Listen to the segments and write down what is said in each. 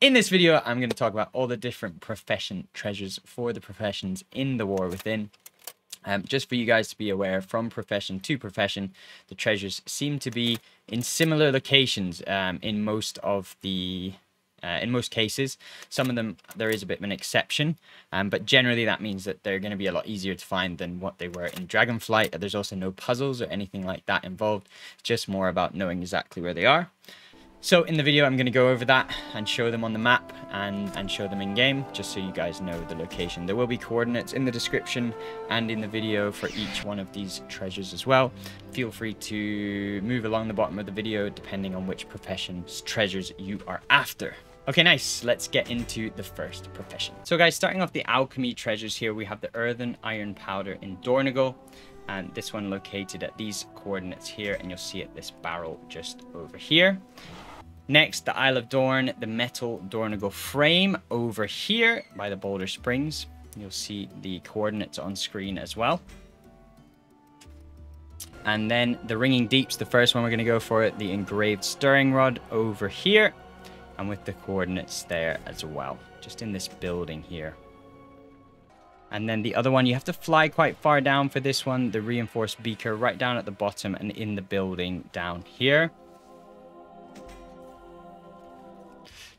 In this video, I'm going to talk about all the different profession treasures for the professions in the War Within. Just for you guys to be aware, from profession to profession, the treasures seem to be in similar locations in most cases. Some of them, there is a bit of an exception, but generally that means that they're going to be a lot easier to find than what they were in Dragonflight. There's also no puzzles or anything like that involved. It's just more about knowing exactly where they are. So in the video, I'm going to go over that and show them on the map and show them in game, just so you guys know the location. There will be coordinates in the description and in the video for each one of these treasures as well. Feel free to move along the bottom of the video depending on which profession's treasures you are after. Okay, nice. Let's get into the first profession. So guys, starting off the alchemy treasures here, we have the earthen iron powder in Dornogal. And this one located at these coordinates here, and you'll see it, this barrel just over here. Next, the Isle of Dorn, the metal Dornogal frame over here by the Boulder Springs. You'll see the coordinates on screen as well. And then the Ringing Deeps, the first one we're going to go for it, the Engraved Stirring Rod over here. And with the coordinates there as well, just in this building here. And then the other one, you have to fly quite far down for this one, the Reinforced Beaker, right down at the bottom and in the building down here.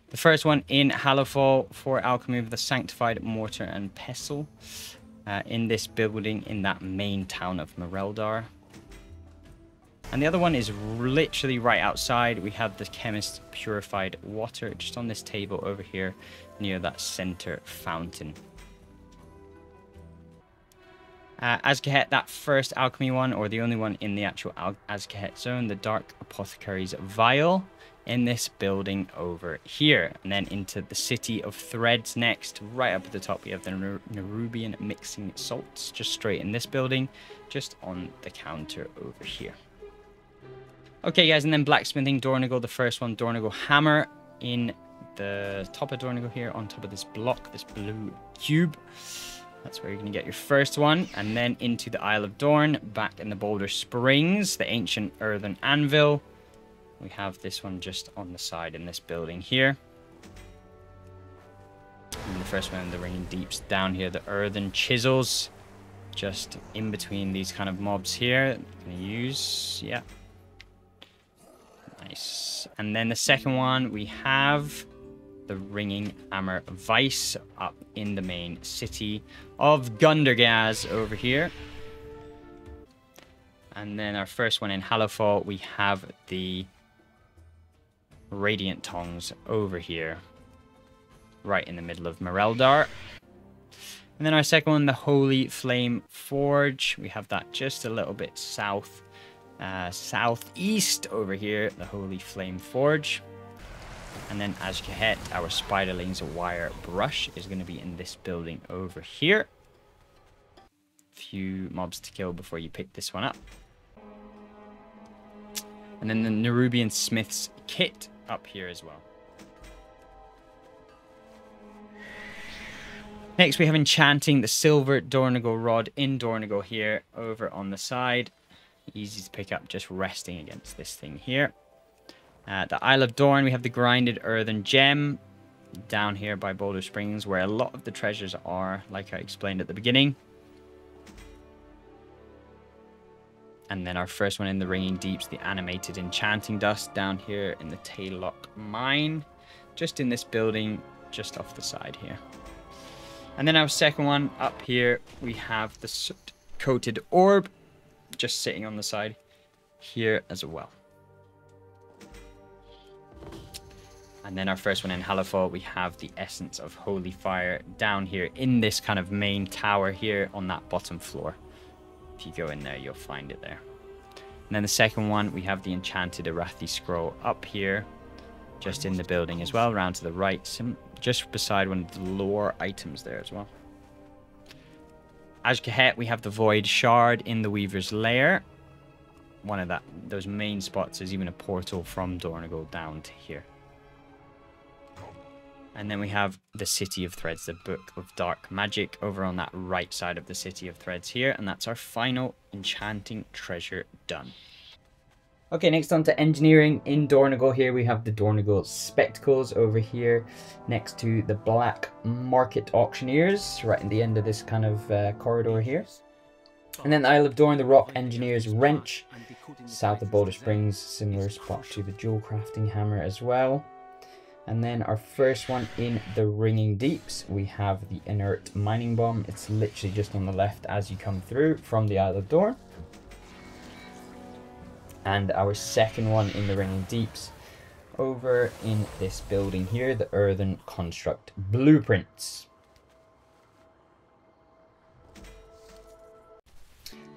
The first one in Hallowfall for Alchemy of the Sanctified, Mortar and Pestle. In this building in that main town of Mereldar. And the other one is literally right outside. We have the Chemist Purified water just on this table over here near that center fountain. Azkahet, that first alchemy one, or the only one in the actual Azkahet zone, the Dark Apothecary's Vial in this building over here. And then into the City of Threads next. Right up at the top, we have the Nerubian mixing salts, just straight in this building, just on the counter over here. Okay, guys, and then Blacksmithing Dornogal, the first one, Dornogal Hammer in the top of Dornogal here, on top of this block, this blue cube. That's where you're going to get your first one. And then into the Isle of Dorn, back in the Boulder Springs, the ancient earthen anvil. We have this one just on the side in this building here. And the first one in the Ringing Deeps down here, the Earthen Chisels. Just in between these kind of mobs here. Going to use, yeah. Nice. And then the second one, we have the Ringing Hammer Vise up in the main city of Gundergaz over here. And then our first one in Hallowfall, we have the Radiant Tongs over here, right in the middle of Mereldar. And then our second one, the Holy Flame Forge. We have that just a little bit southeast over here, the Holy Flame Forge. And then Azkahet, our Spiderling's Wire Brush, is going to be in this building over here. Few mobs to kill before you pick this one up. And then the Nerubian Smith's Kit up here as well. Next we have Enchanting, the Silver Dornogal Rod in Dornogal here, over on the side. Easy to pick up, just resting against this thing here. The Isle of Dorn, we have the Grinded Earthen Gem down here by Boulder Springs, where a lot of the treasures are, like I explained at the beginning. And then our first one in the Ringing Deeps, the Animated Enchanting Dust down here in the Tailoring Mine, just in this building, just off the side here. And then our second one up here, we have the Soot Coated Orb, just sitting on the side here as well. And then our first one in Hallowfall, we have the Essence of Holy Fire down here in this kind of main tower here on that bottom floor. If you go in there, you'll find it there. And then the second one, we have the Enchanted Arathi Scroll up here, just in the building as well, around to the right, just beside one of the lore items there as well. Azkahet, we have the Void Shard in the Weaver's Lair. One of those main spots is even a portal from Dornogal down to here. And then we have the City of Threads, the Book of Dark Magic, over on that right side of the City of Threads here. And that's our final enchanting treasure done. Okay, next on to engineering. In Dornogal here we have the Dornogal spectacles over here next to the black market auctioneers, right in the end of this kind of corridor here. And then the Isle of Dorn, the rock engineer's wrench, south of Boulder Springs, similar spot to the Jewelcrafting hammer as well. And then our first one in the ringing deeps, we have the inert mining bomb. It's literally just on the left as you come through from the Isle of Dorn. And our second one in the ringing deeps, over in this building here, the Earthen Construct blueprints.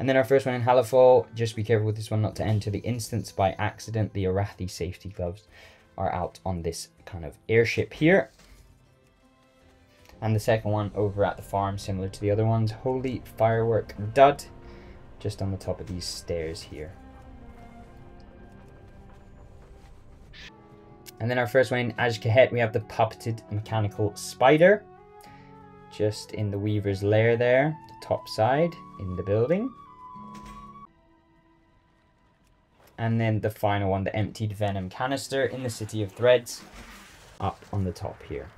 And then our first one in Halifall, just be careful with this one not to enter the instance by accident. The Arathi safety gloves are out on this kind of airship here. And the second one over at the farm, similar to the other ones, Holy Firework Dud, just on the top of these stairs here. And then our first one in Ajkahet, we have the puppeted mechanical spider, just in the weaver's lair there, the top side in the building. And then the final one, the emptied venom canister in the City of Threads, up on the top here.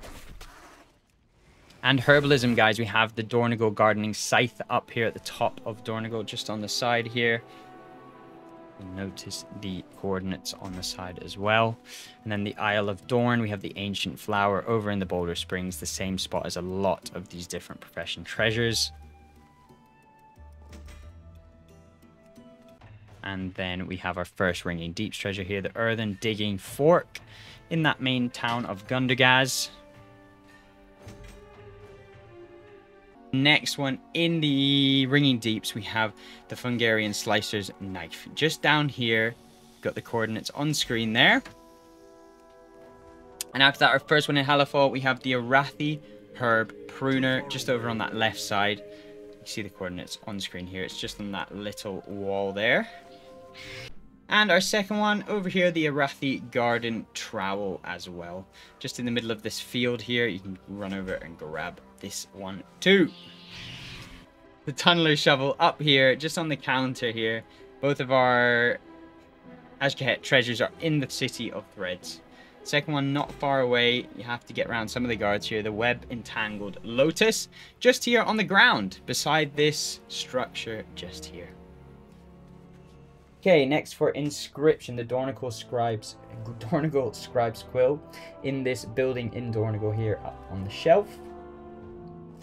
And Herbalism, guys, we have the Dornogal gardening scythe up here at the top of Dornogal, just on the side here. Notice the coordinates on the side as well. And then the Isle of Dorn, we have the ancient flower over in the Boulder Springs, the same spot as a lot of these different profession treasures. And then we have our first ringing deeps treasure here, the earthen digging fork in that main town of Gundergaz. Next one in the ringing deeps, we have the Fungarian slicer's knife. Just down here, got the coordinates on screen there. And after that, our first one in Halifall, we have the Arathi herb pruner just over on that left side. You see the coordinates on screen here. It's just on that little wall there. And our second one over here, the Arathi garden trowel as well. Just in the middle of this field here, you can run over and grab this one too. The tunneler shovel up here, just on the counter here. Both of our Ajkahet treasures are in the City of Threads. Second one not far away, you have to get around some of the guards here. The web entangled lotus, just here on the ground, beside this structure just here. Okay, next for Inscription, the Dornogal Scribe's Quill in this building in Dornogal here up on the shelf.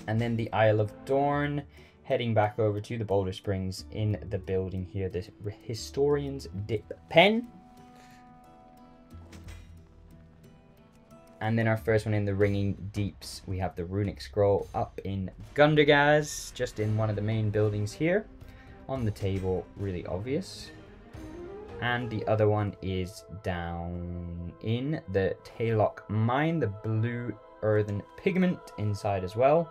And then the Isle of Dorn, heading back over to the Boulder Springs in the building here, the Historian's Dip Pen. And then our first one in the Ringing Deeps, we have the Runic Scroll up in Gundergaz, just in one of the main buildings here. On the table, really obvious. And the other one is down in the Taylock Mine, the blue earthen pigment inside as well.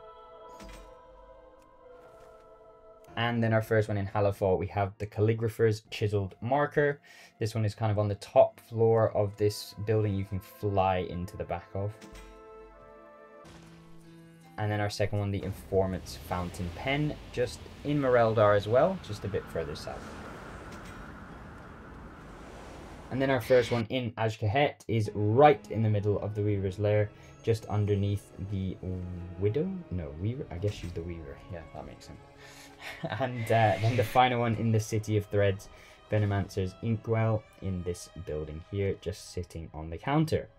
And then our first one in Halifall, we have the Calligrapher's Chiseled Marker. This one is kind of on the top floor of this building you can fly into the back of. And then our second one, the Informant's Fountain Pen, just in Moreldar as well, just a bit further south. And then our first one in Ajkahet is right in the middle of the Weaver's Lair, just underneath the Widow? No, Weaver? I guess she's the Weaver. Yeah, that makes sense. And then the final one in the City of Threads, Venomancer's Inkwell in this building here, just sitting on the counter.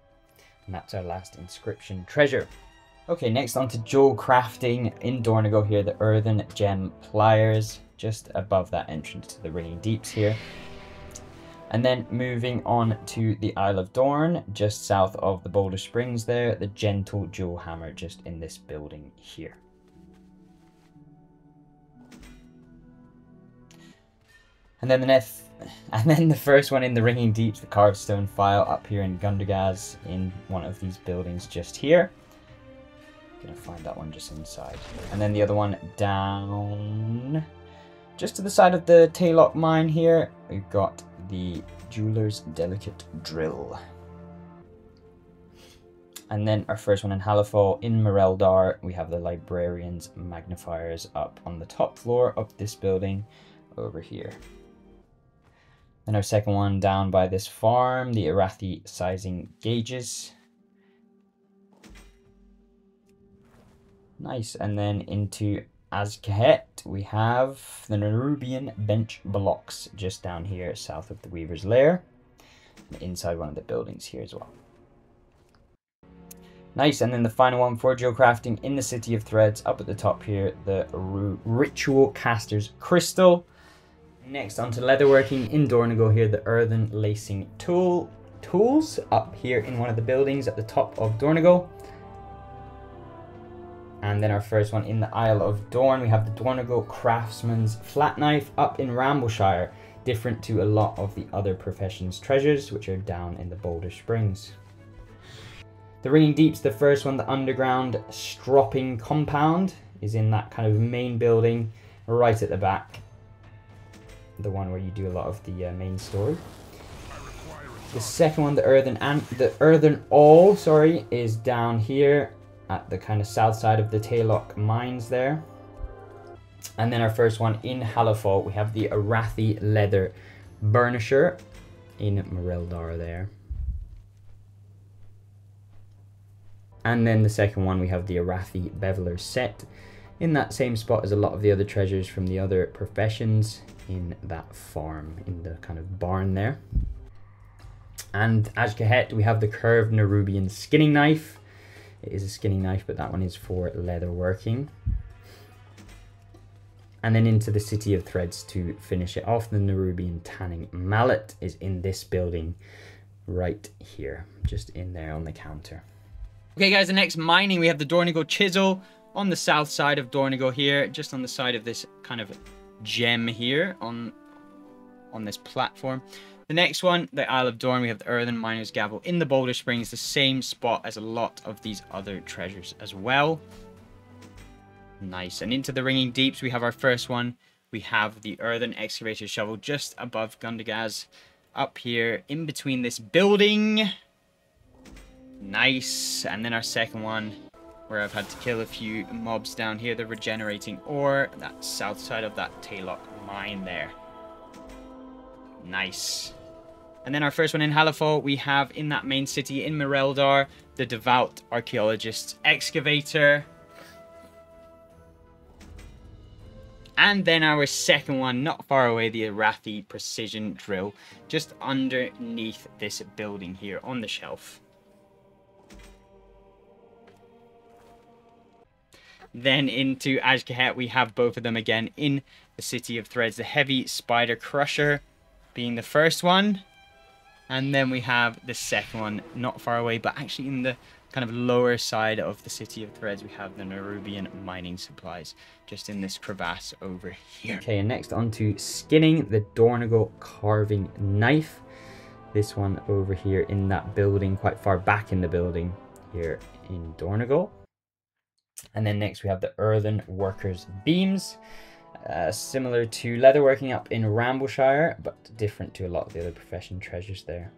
And that's our last Inscription treasure. Okay, next on to Jewelcrafting in Dornogal here, the Earthen Gem Pliers, just above that entrance to the Ringing Deeps here. And then moving on to the Isle of Dorn, just south of the Boulder Springs there, the Gentle Jewel Hammer just in this building here. And then the first one in the Ringing Deeps, the Carved Stone File up here in Gundergaz in one of these buildings just here. Gonna find that one just inside. And then the other one down just to the side of the Taylock Mine here, we've got the Jeweler's Delicate Drill. And then our first one in Halifall in Moreldar, we have the Librarian's Magnifiers up on the top floor of this building over here. Then our second one down by this farm, the Arathi sizing gauges. Nice. And then into Azkahet, we have the Nerubian bench blocks just down here south of the Weaver's Lair. And inside one of the buildings here as well. Nice. And then the final one for Jewelcrafting in the City of Threads, up at the top here, the Ritual Caster's Crystal. Next onto Leatherworking in Dornogal here, the Earthen Lacing Tools up here in one of the buildings at the top of Dornogal. And then our first one in the Isle of Dorn, we have the Dornogal Craftsman's Flat Knife up in Rambleshire, different to a lot of the other professions' treasures, which are down in the Boulder Springs. The Ringing Deeps, the first one, the underground stropping compound, is in that kind of main building right at the back. The one where you do a lot of the main story. The second one, the Earthen All, is down here at the kind of south side of the Taylock mines there. And then our first one in Halifal, we have the Arathi Leather Burnisher in Morildar there. And then the second one, we have the Arathi Beveler set in that same spot as a lot of the other treasures from the other professions in that farm, in the kind of barn there. And Azkahet, we have the curved Nerubian skinning knife. It is a skinning knife, but that one is for leather working. And then into the City of Threads to finish it off, the Nerubian tanning mallet is in this building right here, just in there on the counter. Okay guys, the next mining, we have the Dornogal Chisel on the south side of Dornogal here, just on the side of this kind of gem here on this platform. The next one, the Isle of Dorn, we have the Earthen Miner's Gavel in the Boulder Springs, the same spot as a lot of these other treasures as well. Nice. And into the Ringing Deeps, we have our first one. We have the Earthen Excavator Shovel just above Gundagaz, up here in between this building. Nice. And then our second one, where I've had to kill a few mobs down here, the Regenerating Ore, that south side of that Taylock mine there. Nice. And then our first one in Halifal, we have in that main city in Morildar, the Devout Archaeologist's Excavator. And then our second one, not far away, the Arathi Precision Drill, just underneath this building here on the shelf. Then into Azkahet, we have both of them again in the City of Threads. The Heavy Spider Crusher being the first one. And then we have the second one, not far away, but actually in the kind of lower side of the City of Threads, we have the Nerubian Mining Supplies, just in this crevasse over here. Okay, and next on to skinning, the Dornogal Carving Knife. This one over here in that building, quite far back in the building here in Dornogal. And then next we have the Earthen Worker's Beams, similar to Leatherworking up in Rambleshire, but different to a lot of the other profession treasures there.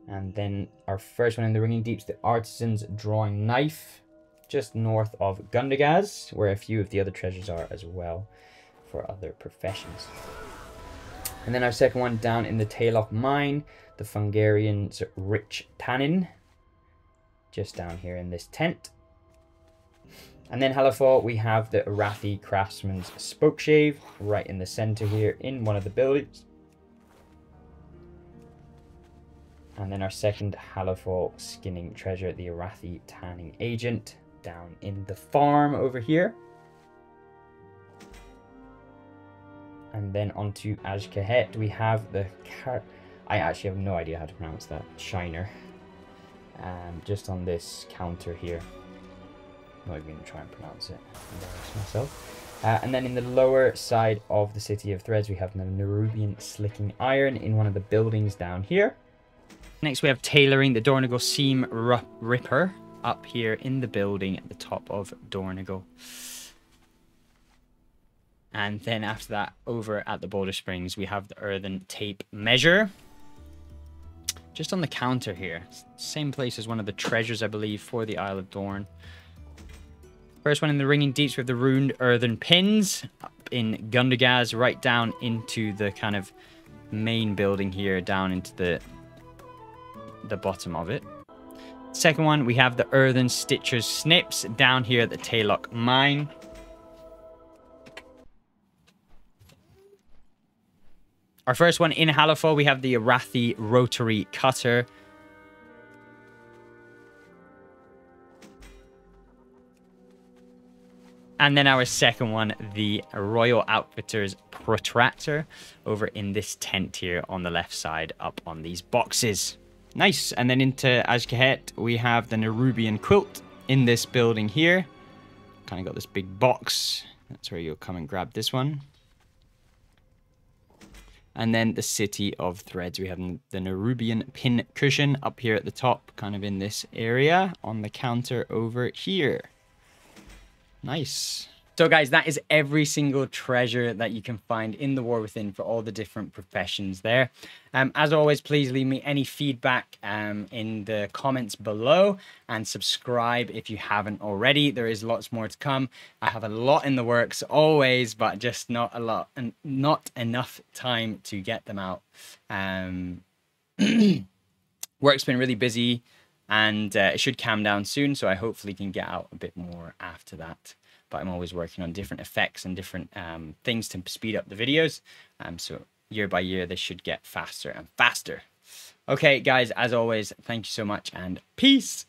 And then our first one in the Ringing Deeps, the Artisan's Drawing Knife, just north of Gundagaz, where a few of the other treasures are as well for other professions. And then our second one down in the Taylock Mine, the Fungarian's Rich Tannin, just down here in this tent. And then Halifal, we have the Arathi Craftsman's Spokeshave right in the center here in one of the buildings. And then our second Halifal skinning treasure, the Arathi Tanning Agent, down in the farm over here. And then onto Azkahet, we have the I actually have no idea how to pronounce that, Shiner, just on this counter here. I'm not even going to try and pronounce it, embarrass myself. And then in the lower side of the City of Threads, we have the Nerubian Slicking Iron in one of the buildings down here. Next, we have Tailoring, the Dornogal Seam Ripper, up here in the building at the top of Dornogal. And then after that, over at the Boulder Springs, we have the Earthen Tape Measure, just on the counter here. Same place as one of the treasures, I believe, for the Isle of Dorn. First one in the Ringing Deeps with the Runed Earthen Pins up in Gundagaz, right down into the kind of main building here down into the bottom of it. Second one, we have the Earthen Stitchers Snips down here at the Taylock Mine. Our first one in Halifal, we have the Arathi Rotary Cutter. And then our second one, the Royal Outfitters Protractor, over in this tent here on the left side, up on these boxes. Nice. And then into Azkahet, we have the Nerubian Quilt in this building here. Kind of got this big box. That's where you'll come and grab this one. And then the City of Threads. We have the Nerubian Pin Cushion up here at the top, kind of in this area on the counter over here. Nice. So guys, that is every single treasure that you can find in the War Within for all the different professions there. As always, please leave me any feedback in the comments below, and subscribe if you haven't already. There is lots more to come. I have a lot in the works always, but just not a lot and not enough time to get them out. Work's been really busy, and it should calm down soon, so I hopefully can get out a bit more after that. But I'm always working on different effects and different things to speed up the videos. So year by year, they should get faster and faster. Okay, guys, as always, thank you so much, and peace.